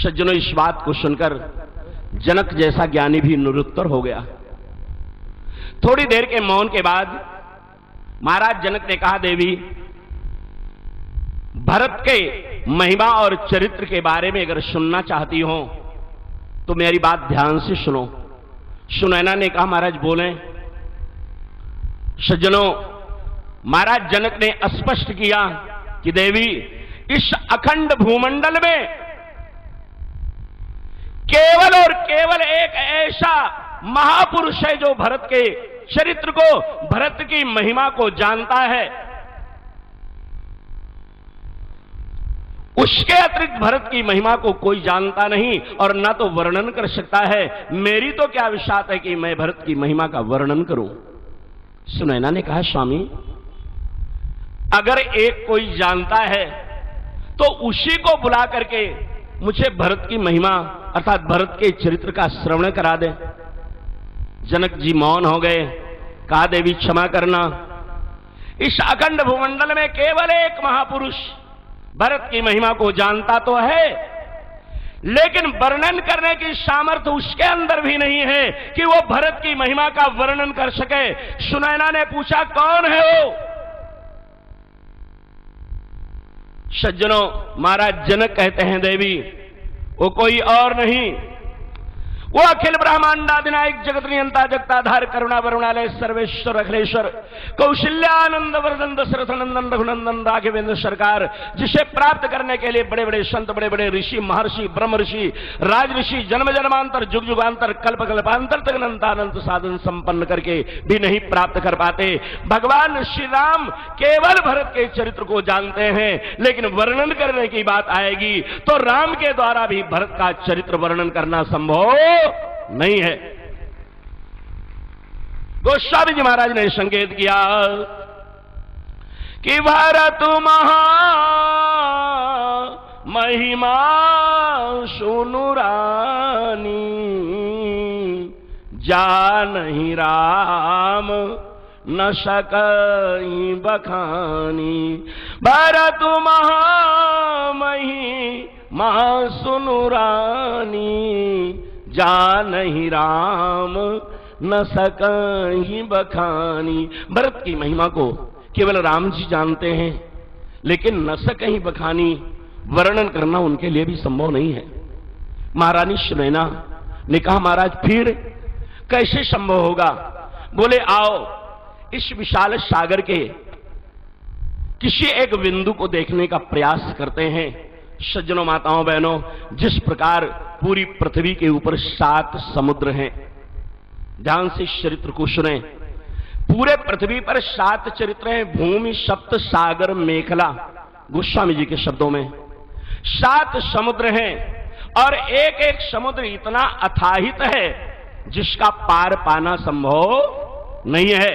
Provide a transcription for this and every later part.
सज्जनों, इस बात को सुनकर जनक जैसा ज्ञानी भी निरुत्तर हो गया। थोड़ी देर के मौन के बाद महाराज जनक ने कहा, देवी, भरत के महिमा और चरित्र के बारे में अगर सुनना चाहती हो तो मेरी बात ध्यान से सुनो। सुनैना ने कहा, महाराज बोलें। सज्जनों, महाराज जनक ने स्पष्ट किया कि देवी, इस अखंड भूमंडल में केवल और केवल एक ऐसा महापुरुष है जो भरत के चरित्र को, भरत की महिमा को जानता है। उसके अतिरिक्त भरत की महिमा को कोई जानता नहीं और ना तो वर्णन कर सकता है। मेरी तो क्या विशात है कि मैं भरत की महिमा का वर्णन करूं। सुनैना ने कहा, स्वामी, अगर एक कोई जानता है तो उसी को बुला करके मुझे भरत की महिमा अर्थात भरत के चरित्र का श्रवण करा दे। जनक जी मौन हो गए। कहा, देवी क्षमा करना, इस अखंड भूमंडल में केवल एक महापुरुष भरत की महिमा को जानता तो है, लेकिन वर्णन करने की सामर्थ्य उसके अंदर भी नहीं है कि वो भरत की महिमा का वर्णन कर सके। सुनैना ने पूछा, कौन है वो? सज्जनों, महाराज जनक कहते हैं, देवी, वो कोई और नहीं, वो अखिल ब्रह्मांडाधिनायक जगत नियंता जगताधार करुणा वरुणालय सर्वेश्वर अखिलेश्वर कौशल्यानंद वर्धन दशरथ नंदन रघुनंदन राघवेंद्र सरकार, जिसे प्राप्त करने के लिए बड़े बड़े संत, बड़े बड़े ऋषि, महर्षि, ब्रह्म ऋषि, राज ऋषि जन्म जन्मांतर, जुग जुगांतर, कल्प कल्पांतर तक अनंतानंत साधन संपन्न करके भी नहीं प्राप्त कर पाते। भगवान श्री राम केवल भरत के चरित्र को जानते हैं, लेकिन वर्णन करने की बात आएगी तो राम के द्वारा भी भरत का चरित्र वर्णन करना संभव नहीं है। गोस्वामी जी महाराज ने संकेत किया कि भरत महा महिमा सुनु रानी, जानहि राम न सकई बखानी। भरत महा महिमा सुनु रानी, जानहि राम न सकहि बखानी। भरत की महिमा को केवल राम जी जानते हैं, लेकिन न सकहि बखानी, वर्णन करना उनके लिए भी संभव नहीं है। महारानी सुनैना ने कहा, महाराज फिर कैसे संभव होगा? बोले, आओ इस विशाल सागर के किसी एक बिंदु को देखने का प्रयास करते हैं। सज्जनों, माताओं, बहनों, जिस प्रकार पूरी पृथ्वी के ऊपर 7 समुद्र हैं, ध्यान से इस चरित्र को सुने। पूरे पृथ्वी पर 7 चरित्र हैं, भूमि, सप्त, सागर, मेखला, गोस्वामी जी के शब्दों में 7 समुद्र हैं और एक एक समुद्र इतना अथाहित है जिसका पार पाना संभव नहीं है।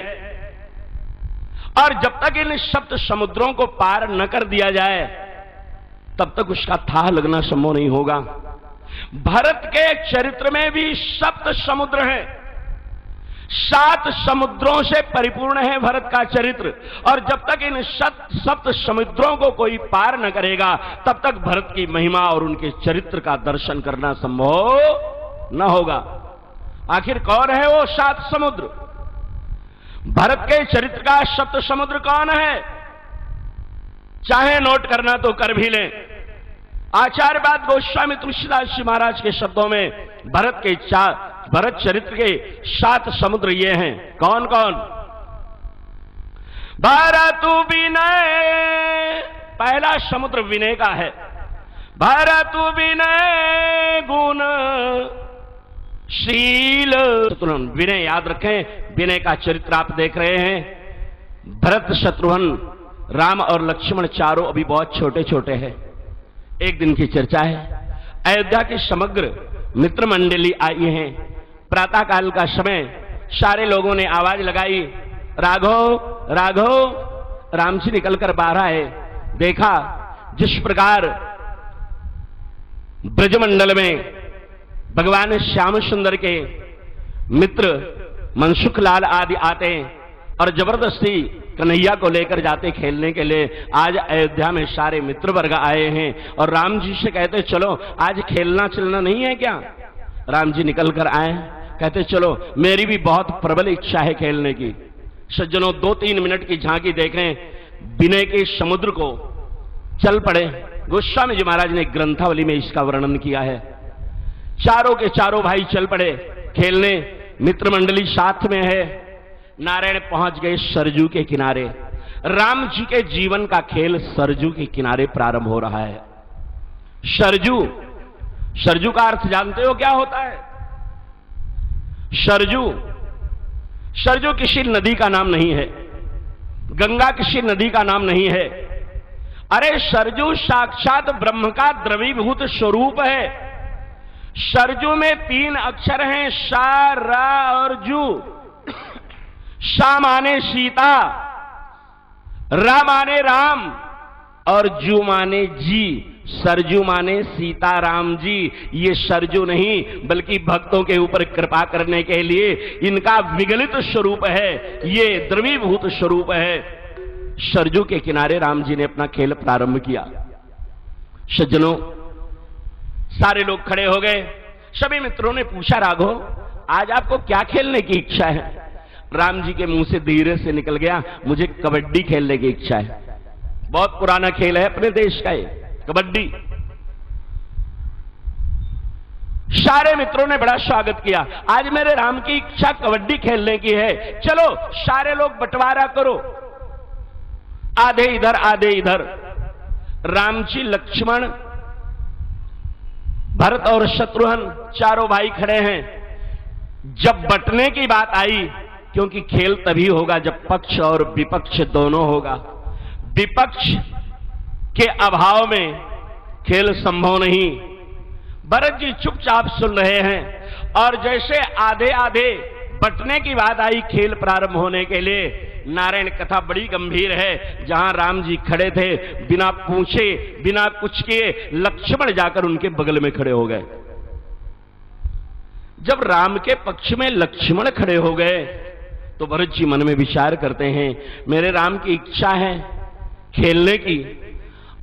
और जब तक इन 7 समुद्रों को पार न कर दिया जाए तब तक उसका था लगना संभव नहीं होगा। भरत के चरित्र में भी 7 समुद्र हैं, 7 समुद्रों से परिपूर्ण है भरत का चरित्र। और जब तक इन 7 समुद्रों को कोई पार न करेगा तब तक भरत की महिमा और उनके चरित्र का दर्शन करना संभव न होगा। आखिर कौन है वो 7 समुद्र? भरत के चरित्र का 7 समुद्र कौन है? चाहे नोट करना तो कर भी लें। आचार्यवाद गोस्वामी तुलसीदास जी महाराज के शब्दों में भरत चरित्र के 7 समुद्र ये हैं। कौन कौन? भरत विनय, पहला समुद्र विनय का है। भरत विनय गुण शील, विनय याद रखें, विनय का चरित्र आप देख रहे हैं। भरत, शत्रुघ्न, राम और लक्ष्मण चारों अभी बहुत छोटे छोटे हैं। एक दिन की चर्चा है, अयोध्या की समग्र मित्र मंडली आई है। प्रातः काल का समय, सारे लोगों ने आवाज लगाई, राघव राघव। राम जी निकलकर बाहर आए, देखा जिस प्रकार ब्रजमंडल में भगवान श्याम सुंदर के मित्र मनसुख लाल आदि आते हैं और जबरदस्ती कन्हैया को लेकर जाते खेलने के लिए। आज अयोध्या में सारे मित्र वर्ग आए हैं और राम जी से कहते चलो आज खेलना चलना नहीं है क्या। राम जी निकल कर आए, कहते चलो मेरी भी बहुत प्रबल इच्छा है खेलने की। सज्जनों 2-3 मिनट की झांकी देखें विनय के समुद्र को, चल पड़े। गोस्वामी जी महाराज ने ग्रंथावली में इसका वर्णन किया है। चारों के चारों भाई चल पड़े खेलने, मित्र मंडली साथ में है। नारायण पहुंच गए सरजू के किनारे। राम जी के जीवन का खेल सरजू के किनारे प्रारंभ हो रहा है। सरजू, सरजू का अर्थ जानते हो क्या होता है? सरजू, सरजू किसी नदी का नाम नहीं है, गंगा किसी नदी का नाम नहीं है। अरे सरजू साक्षात ब्रह्म का द्रवीभूत स्वरूप है। सरजू में 3 अक्षर हैं, सा, रा और जू। सा माने सीता, रा माने राम और जू माने जी। सरजू माने सीताराम जी। ये सरजू नहीं बल्कि भक्तों के ऊपर कृपा करने के लिए इनका विगलित स्वरूप है, ये द्रवीभूत स्वरूप है। सरजू के किनारे राम जी ने अपना खेल प्रारंभ किया। सज्जनों सारे लोग खड़े हो गए। सभी मित्रों ने पूछा राघव आज आपको क्या खेलने की इच्छा है? राम जी के मुंह से धीरे से निकल गया मुझे कबड्डी खेलने की इच्छा है। बहुत पुराना खेल है अपने देश का ये कबड्डी। सारे मित्रों ने बड़ा स्वागत किया। आज मेरे राम की इच्छा कबड्डी खेलने की है, चलो सारे लोग बंटवारा करो, आधे इधर आधे इधर। राम जी, लक्ष्मण, भरत और शत्रुघ्न चारों भाई खड़े हैं। जब बंटने की बात आई, क्योंकि खेल तभी होगा जब पक्ष और विपक्ष दोनों होगा, विपक्ष के अभाव में खेल संभव नहीं। भरत जी चुपचाप सुन रहे हैं और जैसे आधे आधे बंटने की बात आई खेल प्रारंभ होने के लिए, नारायण कथा बड़ी गंभीर है। जहां राम जी खड़े थे बिना पूछे बिना कुछ किए लक्ष्मण जाकर उनके बगल में खड़े हो गए। जब राम के पक्ष में लक्ष्मण खड़े हो गए तो भरत जी मन में विचार करते हैं मेरे राम की इच्छा है खेलने की,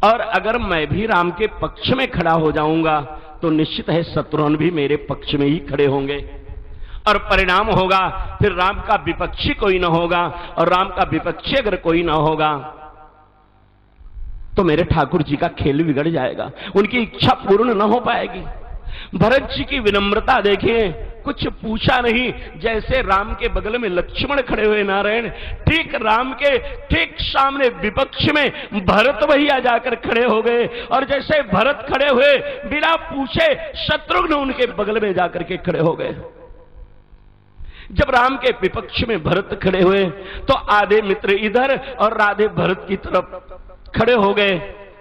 और अगर मैं भी राम के पक्ष में खड़ा हो जाऊंगा तो निश्चित है शत्रुघ्न भी मेरे पक्ष में ही खड़े होंगे और परिणाम होगा फिर राम का विपक्षी कोई ना होगा, और राम का विपक्षी अगर कोई ना होगा तो मेरे ठाकुर जी का खेल बिगड़ जाएगा, उनकी इच्छा पूर्ण ना हो पाएगी। भरत जी की विनम्रता देखिए, कुछ पूछा नहीं, जैसे राम के बगल में लक्ष्मण खड़े हुए नारायण, ठीक राम के ठीक सामने विपक्ष में भरत भैया जाकर खड़े हो गए, और जैसे भरत खड़े हुए बिना पूछे शत्रुघ्न उनके बगल में जाकर के खड़े हो गए। जब राम के विपक्ष में भरत खड़े हुए तो आधे मित्र इधर और आधे भरत की तरफ खड़े हो गए।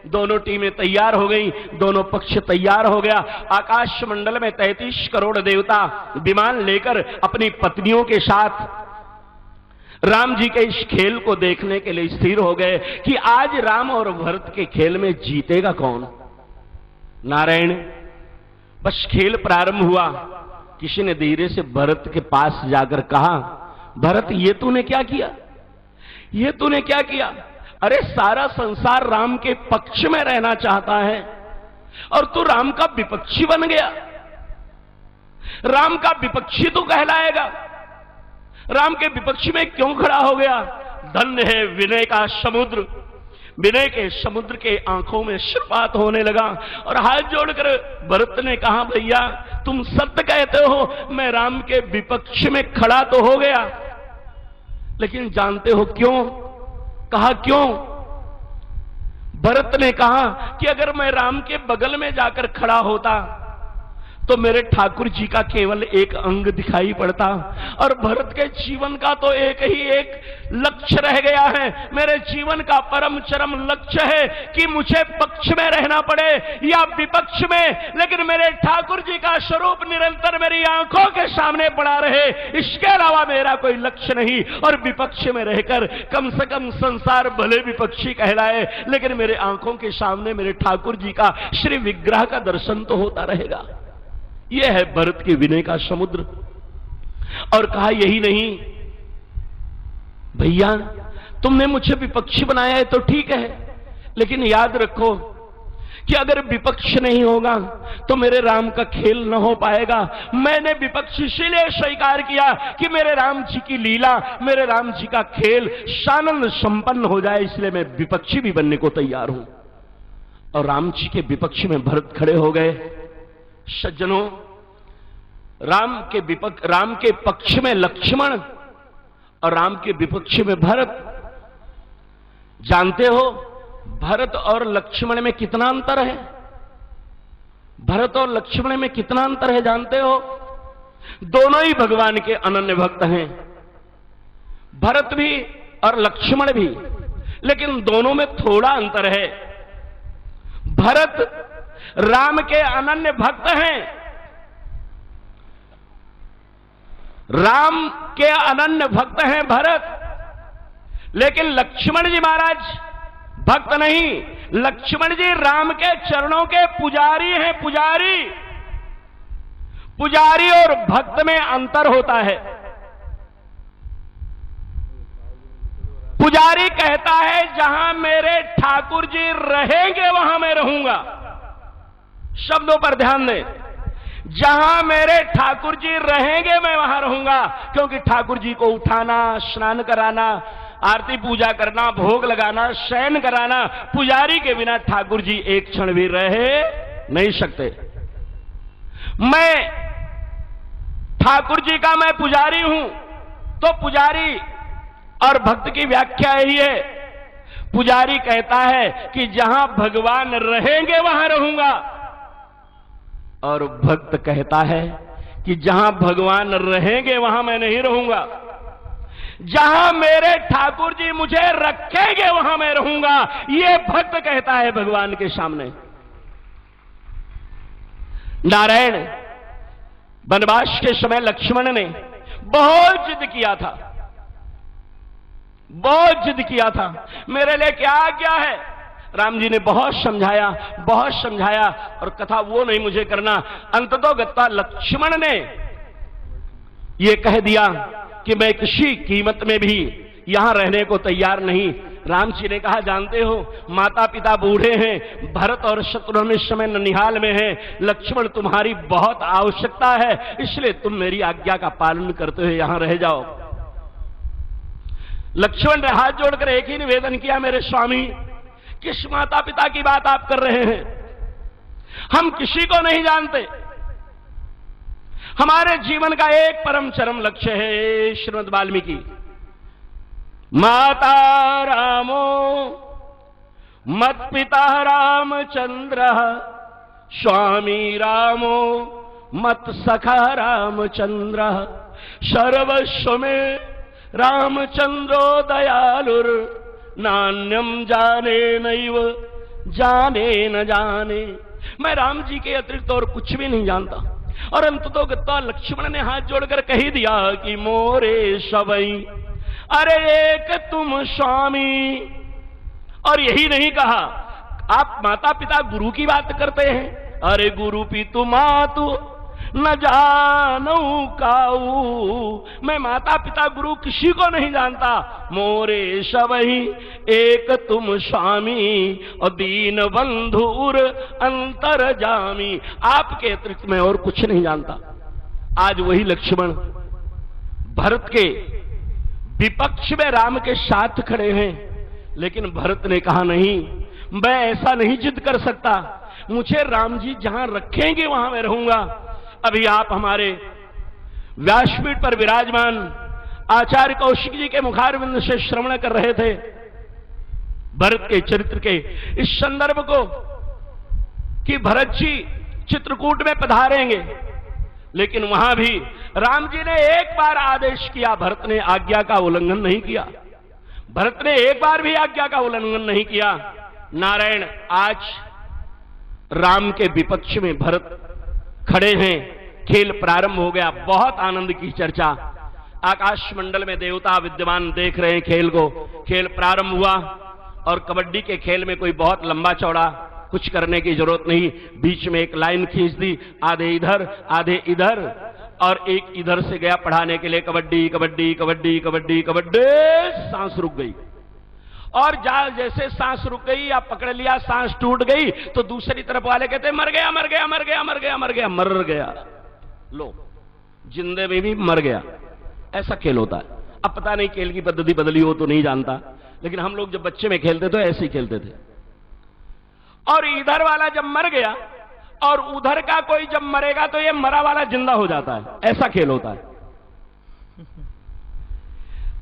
दोनों टीमें तैयार हो गई, दोनों पक्ष तैयार हो गया। आकाश मंडल में 33 करोड़ देवता विमान लेकर अपनी पत्नियों के साथ राम जी के इस खेल को देखने के लिए स्थिर हो गए कि आज राम और भरत के खेल में जीतेगा कौन। नारायण, बस खेल प्रारंभ हुआ, किसी ने धीरे से भरत के पास जाकर कहा, भरत ये तूने क्या किया, ये तूने क्या किया? अरे सारा संसार राम के पक्ष में रहना चाहता है और तू राम का विपक्षी बन गया। राम का विपक्षी तू कहलाएगा, राम के विपक्षी में क्यों खड़ा हो गया? धन्य है विनय का समुद्र। विनय के समुद्र के आंखों में शुरुआत होने लगा और हाथ जोड़कर भरत ने कहा, भैया तुम सत्य कहते हो, मैं राम के विपक्ष में खड़ा तो हो गया, लेकिन जानते हो क्यों? कहा क्यों? भरत ने कहा कि अगर मैं राम के बगल में जाकर खड़ा होता तो मेरे ठाकुर जी का केवल एक अंग दिखाई पड़ता, और भरत के जीवन का तो एक ही एक लक्ष्य रह गया है। मेरे जीवन का परम चरम लक्ष्य है कि मुझे पक्ष में रहना पड़े या विपक्ष में, लेकिन मेरे ठाकुर जी का स्वरूप निरंतर मेरी आंखों के सामने पड़ा रहे, इसके अलावा मेरा कोई लक्ष्य नहीं। और विपक्ष में रहकर कम से कम संसार भले विपक्षी कहलाए, लेकिन मेरे आंखों के सामने मेरे ठाकुर जी का श्री विग्रह का दर्शन तो होता रहेगा। यह है भरत के विनय का समुद्र। और कहा यही नहीं भैया, तुमने मुझे विपक्षी बनाया है तो ठीक है, लेकिन याद रखो कि अगर विपक्ष नहीं होगा तो मेरे राम का खेल न हो पाएगा। मैंने विपक्ष इसीलिए स्वीकार किया कि मेरे राम जी की लीला, मेरे राम जी का खेल सानंद संपन्न हो जाए, इसलिए मैं विपक्षी भी बनने को तैयार हूं। और राम जी के विपक्ष में भरत खड़े हो गए। सज्जनों, राम के पक्ष में लक्ष्मण और राम के विपक्ष में भरत। जानते हो भरत और लक्ष्मण में कितना अंतर है? भरत और लक्ष्मण में कितना अंतर है जानते हो? दोनों ही भगवान के अनन्य भक्त हैं, भरत भी और लक्ष्मण भी, लेकिन दोनों में थोड़ा अंतर है। भरत राम के अनन्य भक्त हैं, राम के अनन्य भक्त हैं भरत, लेकिन लक्ष्मण जी महाराज भक्त नहीं, लक्ष्मण जी राम के चरणों के पुजारी हैं। पुजारी और भक्त में अंतर होता है। पुजारी कहता है जहां मेरे ठाकुर जी रहेंगे वहां मैं रहूंगा। शब्दों पर ध्यान दें, जहां मेरे ठाकुर जी रहेंगे मैं वहां रहूंगा, क्योंकि ठाकुर जी को उठाना, स्नान कराना, आरती पूजा करना, भोग लगाना, शयन कराना, पुजारी के बिना ठाकुर जी एक क्षण भी रहे नहीं सकते। मैं ठाकुर जी का मैं पुजारी हूं, तो पुजारी और भक्त की व्याख्या यही है। पुजारी कहता है कि जहां भगवान रहेंगे वहां रहूंगा, और भक्त कहता है कि जहां भगवान रहेंगे वहां मैं नहीं रहूंगा। जहां मेरे ठाकुर जी मुझे रखेंगे वहां मैं रहूंगा, यह भक्त कहता है भगवान के सामने। नारायण वनवास के समय लक्ष्मण ने बहुत जिद किया था, बहुत जिद किया था, मेरे लिए क्या आज्ञा है। राम जी ने बहुत समझाया और कथा वो नहीं मुझे करना। अंततोगत्वा लक्ष्मण ने यह कह दिया कि मैं किसी कीमत में भी यहां रहने को तैयार नहीं। राम जी ने कहा, जानते हो माता पिता बूढ़े हैं, भरत और शत्रुघ्न इस समय ननिहाल में हैं, लक्ष्मण तुम्हारी बहुत आवश्यकता है, इसलिए तुम मेरी आज्ञा का पालन करते हुए यहां रह जाओ। लक्ष्मण ने हाथ जोड़कर एक ही निवेदन किया, मेरे स्वामी किस माता पिता की बात आप कर रहे हैं? हम किसी को नहीं जानते। हमारे जीवन का एक परम चरम लक्ष्य है। श्रीमद् वाल्मीकि, माता रामो मत पिता रामचंद्र, स्वामी रामो मत सखा रामचंद्र, सर्वस्व में रामचंद्रो दयालुर, नान्यम जाने नैव जाने न जाने। मैं राम जी के अतिरिक्त और कुछ भी नहीं जानता। और अंततोगत्वा लक्ष्मण ने हाथ जोड़कर कही दिया कि मोरे सबई, अरे एक तुम स्वामी। और यही नहीं कहा, आप माता पिता गुरु की बात करते हैं, अरे गुरु पितु मातु न जानू काऊ। मैं माता पिता गुरु किसी को नहीं जानता। मोरे सबही एक तुम स्वामी, और दीन बंधुर अंतर जामी। आपके अतिरिक्त मैं और कुछ नहीं जानता। आज वही लक्ष्मण भरत के विपक्ष में राम के साथ खड़े हैं, लेकिन भरत ने कहा नहीं, मैं ऐसा नहीं जिद कर सकता, मुझे राम जी जहां रखेंगे वहां मैं रहूंगा। अभी आप हमारे व्यासपीठ पर विराजमान आचार्य कौशिक जी के मुखारविंद से श्रवण कर रहे थे भरत के चरित्र के इस संदर्भ को कि भरत जी चित्रकूट में पधारेंगे, लेकिन वहां भी राम जी ने एक बार आदेश किया, भरत ने आज्ञा का उल्लंघन नहीं किया। भरत ने एक बार भी आज्ञा का उल्लंघन नहीं किया। नारायण, आज राम के विपक्ष में भरत खड़े हैं, खेल प्रारंभ हो गया। बहुत आनंद की चर्चा, आकाश मंडल में देवता विद्यमान देख रहे हैं खेल को। खेल प्रारंभ हुआ और कबड्डी के खेल में कोई बहुत लंबा चौड़ा कुछ करने की जरूरत नहीं, बीच में एक लाइन खींच दी, आधे इधर आधे इधर, और एक इधर से गया पढ़ाने के लिए, कबड्डी कबड्डी कबड्डी कबड्डी कबड्डी, सांस रुक गई। और जैसे सांस रुक गई या पकड़ लिया, सांस टूट गई, तो दूसरी तरफ वाले कहते मर गया मर गया मर गया मर गया मर गया मर गया। लो, जिंदे में भी मर गया। ऐसा खेल होता है। अब पता नहीं खेल की पद्धति बदली हो तो नहीं जानता, लेकिन हम लोग जब बच्चे में खेलते तो ऐसे ही खेलते थे। और इधर वाला जब मर गया और उधर का कोई जब मरेगा तो ये मरा वाला जिंदा हो जाता है। ऐसा खेल होता है।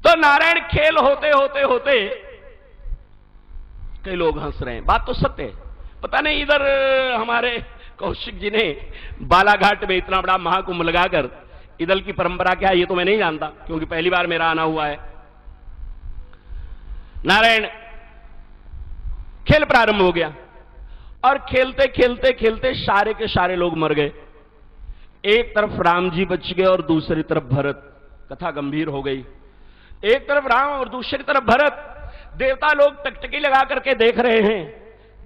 तो नारायण खेल होते होते होते कई लोग हंस रहे हैं। बात तो सत्य है। पता नहीं इधर हमारे कौशिक जी ने बालाघाट में इतना बड़ा महाकुंभ लगाकर, इधर की परंपरा क्या है ये तो मैं नहीं जानता, क्योंकि पहली बार मेरा आना हुआ है। नारायण खेल प्रारंभ हो गया और खेलते खेलते खेलते सारे के सारे लोग मर गए। एक तरफ राम जी बच गए और दूसरी तरफ भरत। कथा गंभीर हो गई। एक तरफ राम और दूसरी तरफ भरत। देवता लोग टकटकी लगा करके देख रहे हैं।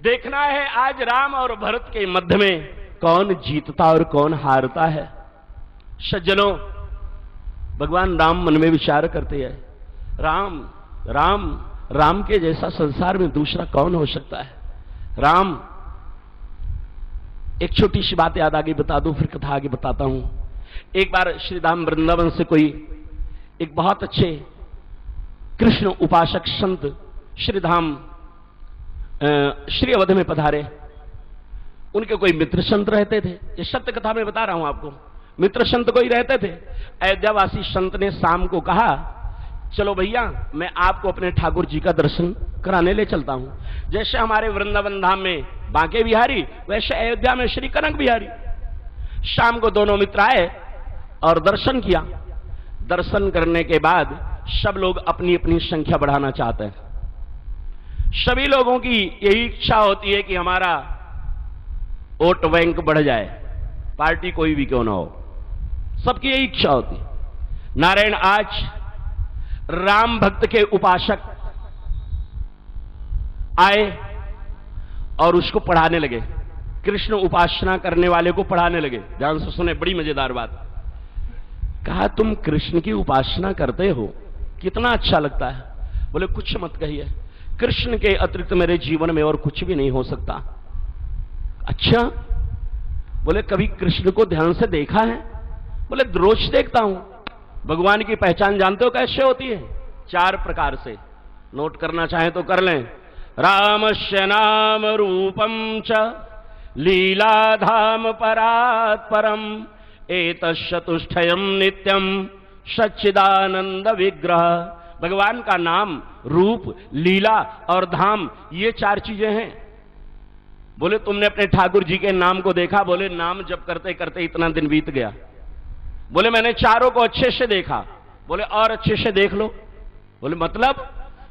देखना है आज राम और भरत के मध्य में कौन जीतता और कौन हारता है। सज्जनों, भगवान राम मन में विचार करते हैं, राम राम राम के जैसा संसार में दूसरा कौन हो सकता है। राम, एक छोटी सी बात याद आगे बता दूं, फिर कथा आगे बताता हूं। एक बार श्री धाम वृंदावन से कोई एक बहुत अच्छे कृष्ण उपासक संत श्रीधाम श्री अवध में पधारे। उनके कोई मित्र संत रहते थे। ये सत्य कथा में बता रहा हूं आपको। मित्र संत कोई रहते थे। अयोध्यावासी संत ने शाम को कहा, चलो भैया मैं आपको अपने ठाकुर जी का दर्शन कराने ले चलता हूं। जैसे हमारे वृंदावन धाम में बांके बिहारी, वैसे अयोध्या में श्री कनक बिहारी। शाम को दोनों मित्र आए और दर्शन किया। दर्शन करने के बाद सब लोग अपनी अपनी संख्या बढ़ाना चाहते हैं। सभी लोगों की यही इच्छा होती है कि हमारा वोट बैंक बढ़ जाए, पार्टी कोई भी क्यों ना हो, सबकी यही इच्छा होती है। नारायण आज राम भक्त के उपासक आए और उसको पढ़ाने लगे। कृष्ण उपासना करने वाले को पढ़ाने लगे। ध्यान से सुने, बड़ी मजेदार बात। कहा, तुम कृष्ण की उपासना करते हो, कितना अच्छा लगता है। बोले कुछ मत कहिए, कृष्ण के अतिरिक्त मेरे जीवन में और कुछ भी नहीं हो सकता। अच्छा, बोले कभी कृष्ण को ध्यान से देखा है। बोले रोज देखता हूं। भगवान की पहचान जानते हो कैसे होती है? 4 प्रकार से। नोट करना चाहें तो कर लें। रामस्य नाम रूपम च लीलाधाम परात् परम एतश्चतुष्टयम् नित्यम सच्चिदानंद विग्रह। भगवान का नाम, रूप, लीला और धाम, ये 4 चीजें हैं। बोले तुमने अपने ठाकुर जी के नाम को देखा? बोले नाम जप करते करते इतना दिन बीत गया। बोले मैंने चारों को अच्छे से देखा। बोले और अच्छे से देख लो। बोले मतलब?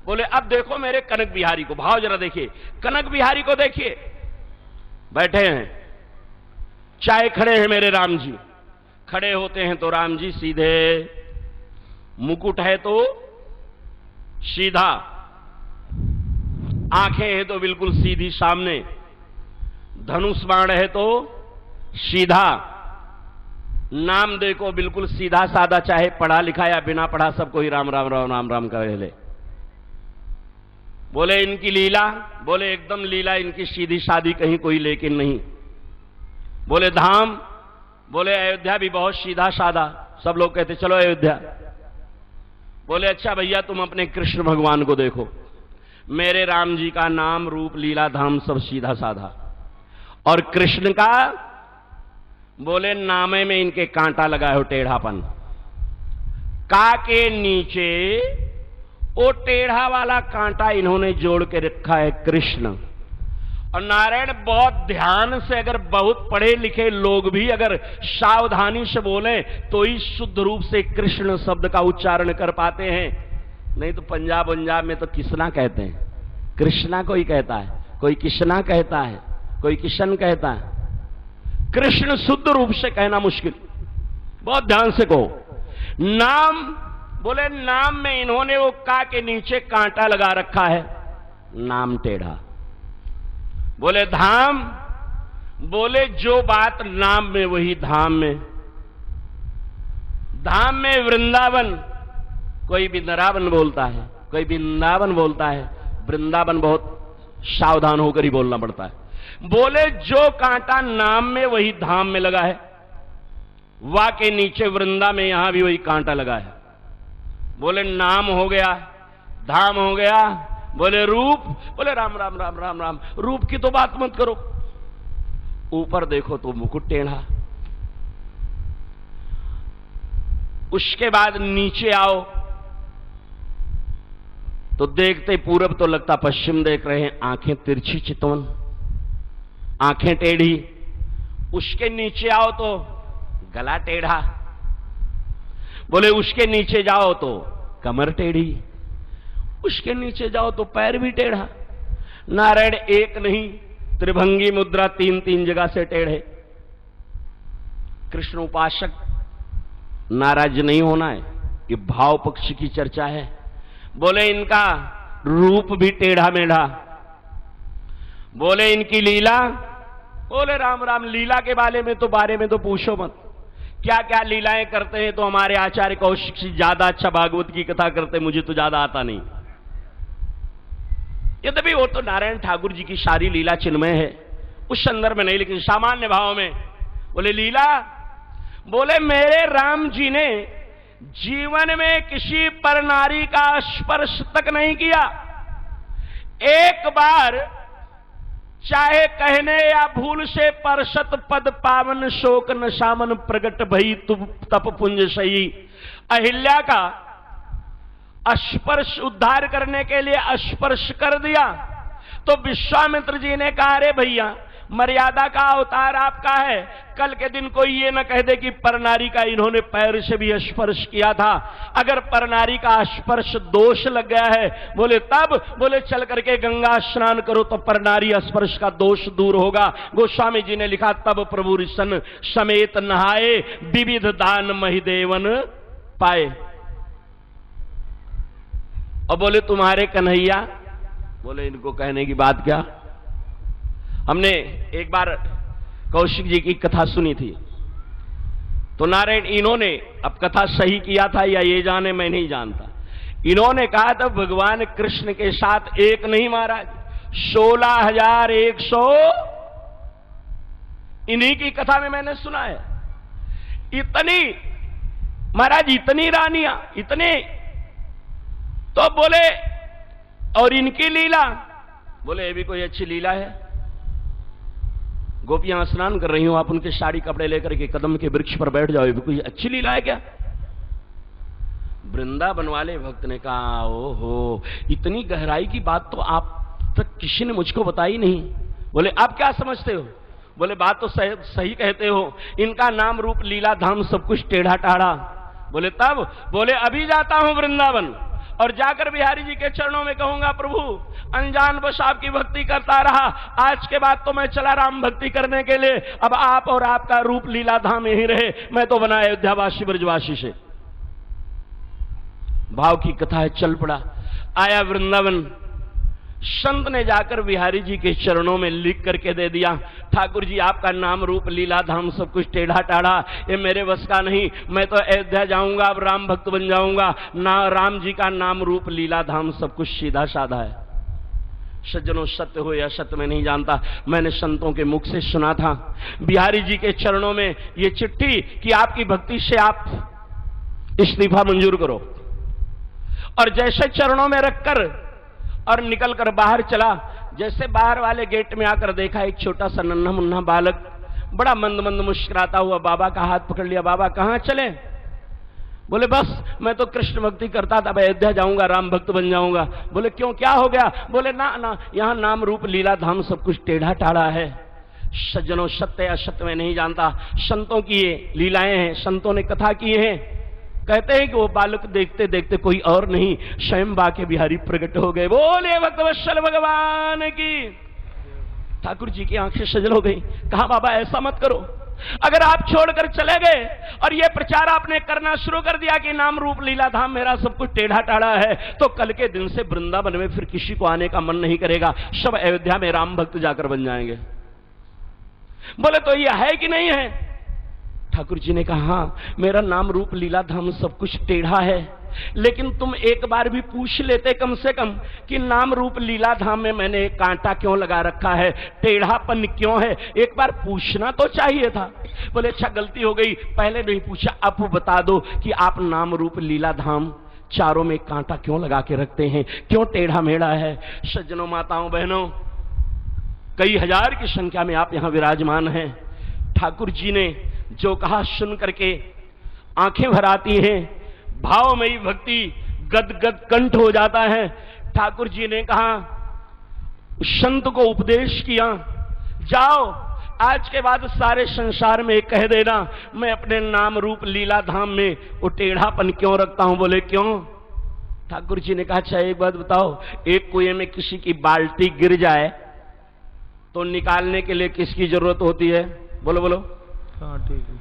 बोले अब देखो मेरे कनक बिहारी को। भाव जरा देखिए, कनक बिहारी को देखिए, बैठे हैं, चाय खड़े हैं मेरे राम जी। खड़े होते हैं तो राम जी सीधे, मुकुट है तो सीधा, आंखें हैं तो बिल्कुल सीधी सामने, धनुष बाण है तो सीधा, नाम देखो बिल्कुल सीधा साधा, चाहे पढ़ा लिखा या बिना पढ़ा सबको ही राम राम राम राम राम कह ले। बोले इनकी लीला? बोले एकदम लीला इनकी सीधी सादी, कहीं कोई लेकिन नहीं। बोले धाम? बोले अयोध्या भी बहुत सीधा साधा, सब लोग कहते चलो अयोध्या। बोले अच्छा भैया तुम अपने कृष्ण भगवान को देखो। मेरे राम जी का नाम, रूप, लीला, धाम सब सीधा साधा, और कृष्ण का? बोले नामे में इनके कांटा लगा है, टेढ़ापन। का के नीचे वो टेढ़ा वाला कांटा इन्होंने जोड़ के रखा है कृष्ण। और नारायण बहुत ध्यान से, अगर बहुत पढ़े लिखे लोग भी अगर सावधानी से बोले तो ही शुद्ध रूप से कृष्ण शब्द का उच्चारण कर पाते हैं। नहीं तो पंजाब में तो किसना कहते हैं, कृष्णा कोई कहता है, कोई किसना कहता है, कोई किशन कहता है। कृष्ण शुद्ध रूप से कहना मुश्किल। बहुत ध्यान से कहो। नाम? बोले नाम में इन्होंने वो का के नीचे कांटा लगा रखा है, नाम टेढ़ा। बोले धाम? बोले जो बात नाम में वही धाम में। धाम में वृंदावन, कोई वृंदावन बोलता है, कोई वृंदावन बोलता है। वृंदावन बहुत सावधान होकर ही बोलना पड़ता है। बोले जो कांटा नाम में वही धाम में लगा है, वा के नीचे वृंदा में यहां भी वही कांटा लगा है। बोले नाम हो गया, धाम हो गया, बोले रूप, बोले राम राम राम राम राम, रूप की तो बात मत करो, ऊपर देखो तो मुकुट टेढ़ा। उसके बाद नीचे आओ तो देखते पूरब तो लगता पश्चिम देख रहे हैं, आंखें तिरछी चितवन, आंखें टेढ़ी। उसके नीचे आओ तो गला टेढ़ा, बोले उसके नीचे जाओ तो कमर टेढ़ी, उसके नीचे जाओ तो पैर भी टेढ़ा। नारायण एक नहीं, त्रिभंगी मुद्रा तीन तीन जगह से टेढ़े। कृष्ण उपासक नाराज नहीं होना है, ये भाव पक्ष की चर्चा है। बोले इनका रूप भी टेढ़ा मेढ़ा, बोले इनकी लीला, बोले राम राम, लीला के बारे में तो पूछो मत, क्या क्या लीलाएं करते हैं। तो हमारे आचार्य कौशिक जी ज्यादा अच्छा भागवत की कथा करते, मुझे तो ज्यादा आता नहीं। यद्यपि वो तो नारायण ठाकुर जी की सारी लीला चिन्मय है, उस संदर्भ में नहीं, लेकिन सामान्य भाव में बोले लीला, बोले मेरे राम जी ने जीवन में किसी पर नारी का स्पर्श तक नहीं किया। एक बार चाहे कहने या भूल से परसत पद पावन शोक नशामन प्रगट भई तप पुंज सही। अहिल्या का स्पर्श उद्धार करने के लिए स्पर्श कर दिया तो विश्वामित्र जी ने कहा, अरे भैया मर्यादा का अवतार आपका है, कल के दिन कोई ये न कह दे कि परनारी का इन्होंने पैर से भी स्पर्श किया था। अगर परनारी का स्पर्श दोष लग गया है, बोले तब, बोले चल करके गंगा स्नान करो तो परनारी स्पर्श का दोष दूर होगा। गोस्वामी जी ने लिखा, तब प्रभु ऋषन समेत नहाए, विविध दान महिदेवन पाए। और बोले तुम्हारे कन्हैया, बोले इनको कहने की बात क्या। हमने एक बार कौशिक जी की कथा सुनी थी, तो नारायण इन्होंने, अब कथा सही किया था या ये जाने मैं नहीं जानता, इन्होंने कहा था भगवान कृष्ण के साथ एक नहीं महाराज 16,100, इन्हीं की कथा में मैंने सुना है। इतनी महाराज, इतनी रानियां, इतने, तो बोले और इनकी लीला, बोले ये भी कोई अच्छी लीला है। गोपियां स्नान कर रही हो, आप उनके साड़ी कपड़े लेकर के कदम के वृक्ष पर बैठ जाओ, ये भी कोई अच्छी लीला है क्या। वृंदावन वाले भक्त ने कहा, ओहो इतनी गहराई की बात तो आप तक किसी ने मुझको बताई नहीं। बोले आप क्या समझते हो। बोले बात तो सही कहते हो, इनका नाम रूप लीला धाम सब कुछ टेढ़ा टाढ़ा। बोले तब, बोले अभी जाता हूं वृंदावन और जाकर बिहारी जी के चरणों में कहूंगा, प्रभु अनजान बस आपकी भक्ति करता रहा, आज के बाद तो मैं चला राम भक्ति करने के लिए, अब आप और आपका रूप लीला धाम यही रहे, मैं तो बना अयोध्यावासी ब्रजवासी से। भाव की कथा है, चल पड़ा, आया वृंदावन। संत ने जाकर बिहारी जी के चरणों में लिख करके दे दिया, ठाकुर जी आपका नाम रूप लीला धाम सब कुछ टेढ़ा टाढ़ा, ये मेरे बस का नहीं, मैं तो अयोध्या जाऊंगा, अब राम भक्त बन जाऊंगा ना। राम जी का नाम रूप लीला धाम सब कुछ सीधा साधा है। सज्जनों, सत्य हो या सत्य में नहीं जानता, मैंने संतों के मुख से सुना था बिहारी जी के चरणों में ये चिट्ठी कि आपकी भक्ति से आप इस्तीफा मंजूर करो। और जैसे चरणों में रखकर और निकलकर बाहर चला, जैसे बाहर वाले गेट में आकर देखा एक छोटा सा नन्हा मुन्ना बालक बड़ा मंद मंद मुस्कुराता हुआ बाबा का हाथ पकड़ लिया। बाबा कहां चले। बोले बस मैं तो कृष्ण भक्ति करता था, अयोध्या जाऊंगा, राम भक्त बन जाऊंगा। बोले क्यों, क्या हो गया। बोले ना ना, यहां नाम रूप लीला धाम सब कुछ टेढ़ा टाढ़ा है। सज्जनों, सत्य या सत्य में नहीं जानता, संतों की ये लीलाएं हैं, संतों ने कथा की है। कहते हैं कि वो बालक देखते देखते कोई और नहीं, स्वयं बाके बिहारी प्रकट हो गए। बोले भक्तवत्सल भगवान की। ठाकुर जी की आंखें सजल हो गई। कहा बाबा ऐसा मत करो, अगर आप छोड़कर चले गए और ये प्रचार आपने करना शुरू कर दिया कि नाम रूप लीला धाम मेरा सब कुछ टेढ़ा टाढ़ा है, तो कल के दिन से वृंदावन में फिर किसी को आने का मन नहीं करेगा, सब अयोध्या में राम भक्त जाकर बन जाएंगे। बोले तो ये है कि नहीं है। ठाकुर जी ने कहा हाँ, मेरा नाम रूप लीला धाम सब कुछ टेढ़ा है, लेकिन तुम एक बार भी पूछ लेते कम से कम कि नाम रूप लीला धाम में मैंने कांटा क्यों लगा रखा है, टेढ़ापन क्यों है, एक बार पूछना तो चाहिए था। बोले अच्छा गलती हो गई, पहले नहीं पूछा, अब बता दो कि आप नाम रूप लीला धाम चारों में कांटा क्यों लगा के रखते हैं, क्यों टेढ़ा मेढ़ा है। सज्जनों, माताओं, बहनों, कई हजार की संख्या में आप यहां विराजमान हैं। ठाकुर जी ने जो कहा सुन करके आंखें भर आती हैं, भावमयी भक्ति गदगद कंठ हो जाता है। ठाकुर जी ने कहा, संत को उपदेश किया, जाओ आज के बाद सारे संसार में कह देना मैं अपने नाम रूप लीला धाम में वो टेढ़ापन क्यों रखता हूं। बोले क्यों? ठाकुर जी ने कहा अच्छा एक बात बताओ, एक कुएं में किसी की बाल्टी गिर जाए तो निकालने के लिए किसकी जरूरत होती है? बोलो बोलो। हाँ ठीक है।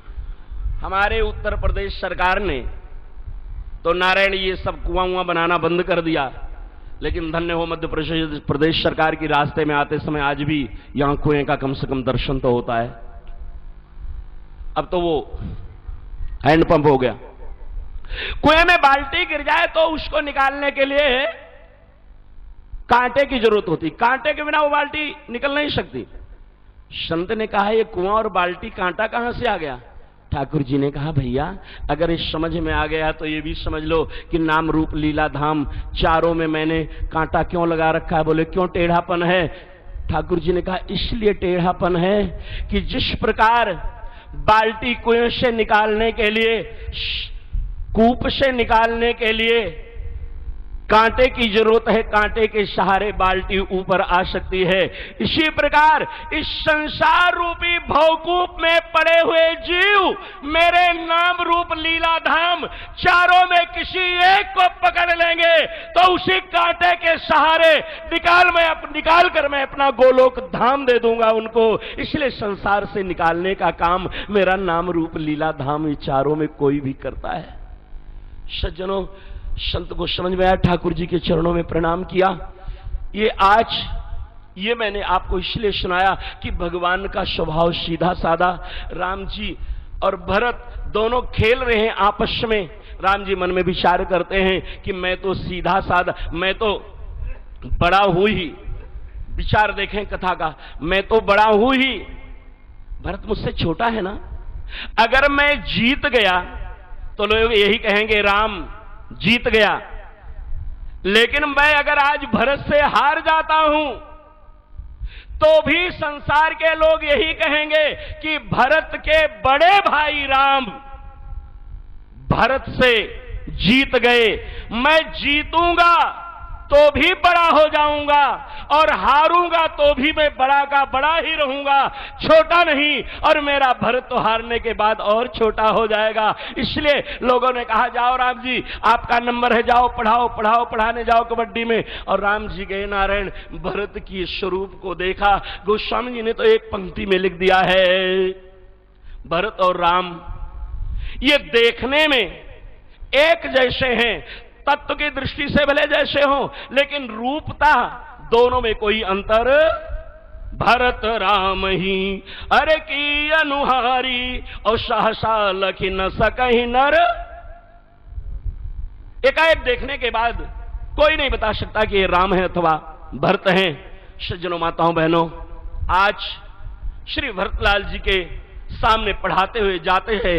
हमारे उत्तर प्रदेश सरकार ने तो नारायण ये सब कुआं वुआं बनाना बंद कर दिया, लेकिन धन्य हो मध्य प्रदेश सरकार की रास्ते में आते समय आज भी यहां कुएं का कम से कम दर्शन तो होता है। अब तो वो हैंडपंप हो गया। कुएं में बाल्टी गिर जाए तो उसको निकालने के लिए कांटे की जरूरत होती, कांटे के बिना वो बाल्टी निकल नहीं सकती। संत ने कहा ये कुआं और बाल्टी कांटा कहां से आ गया? ठाकुर जी ने कहा भैया अगर इस समझ में आ गया तो ये भी समझ लो कि नाम रूप लीला धाम चारों में मैंने कांटा क्यों लगा रखा है। बोले क्यों टेढ़ापन है? ठाकुर जी ने कहा इसलिए टेढ़ापन है कि जिस प्रकार बाल्टी कुएं से निकालने के लिए, कूप से निकालने के लिए कांटे की जरूरत है, कांटे के सहारे बाल्टी ऊपर आ सकती है, इसी प्रकार इस संसार रूपी भवकूप में पड़े हुए जीव मेरे नाम रूप लीला धाम चारों में किसी एक को पकड़ लेंगे तो उसी कांटे के सहारे निकाल कर मैं अपना गोलोक धाम दे दूंगा उनको। इसलिए संसार से निकालने का काम मेरा नाम रूप लीला धाम चारों में कोई भी करता है। सज्जनों, संत को समझ में आया, ठाकुर जी के चरणों में प्रणाम किया। ये मैंने आपको इसलिए सुनाया कि भगवान का स्वभाव सीधा साधा। राम जी और भरत दोनों खेल रहे हैं आपस में। राम जी मन में विचार करते हैं कि मैं तो सीधा साधा, मैं तो बड़ा हूं ही, विचार देखें कथा का, मैं तो बड़ा हूं ही, भरत मुझसे छोटा है ना। अगर मैं जीत गया तो लोग यही कहेंगे राम जीत गया, लेकिन मैं अगर आज भरत से हार जाता हूं तो भी संसार के लोग यही कहेंगे कि भरत के बड़े भाई राम भरत से जीत गए। मैं जीतूंगा तो भी बड़ा हो जाऊंगा और हारूंगा तो भी मैं बड़ा का बड़ा ही रहूंगा, छोटा नहीं। और मेरा भरत तो हारने के बाद और छोटा हो जाएगा। इसलिए लोगों ने कहा जाओ राम जी आपका नंबर है, जाओ पढ़ाओ पढ़ाओ, पढ़ाने जाओ कबड्डी में। और राम जी गए, नारायण भरत की स्वरूप को देखा। गोस्वामी जी ने तो एक पंक्ति में लिख दिया है, भरत और राम ये देखने में एक जैसे हैं, तत्व की दृष्टि से भले जैसे हो, लेकिन रूपता दोनों में कोई अंतर। भरत राम ही अरे की अनुहारी और सहसा लखी न सकहि नर। एकाएक देखने के बाद कोई नहीं बता सकता कि ये राम है अथवा भरत हैं। सज्जनों, माताओं, बहनों, आज श्री भरतलाल जी के सामने पढ़ाते हुए जाते हैं।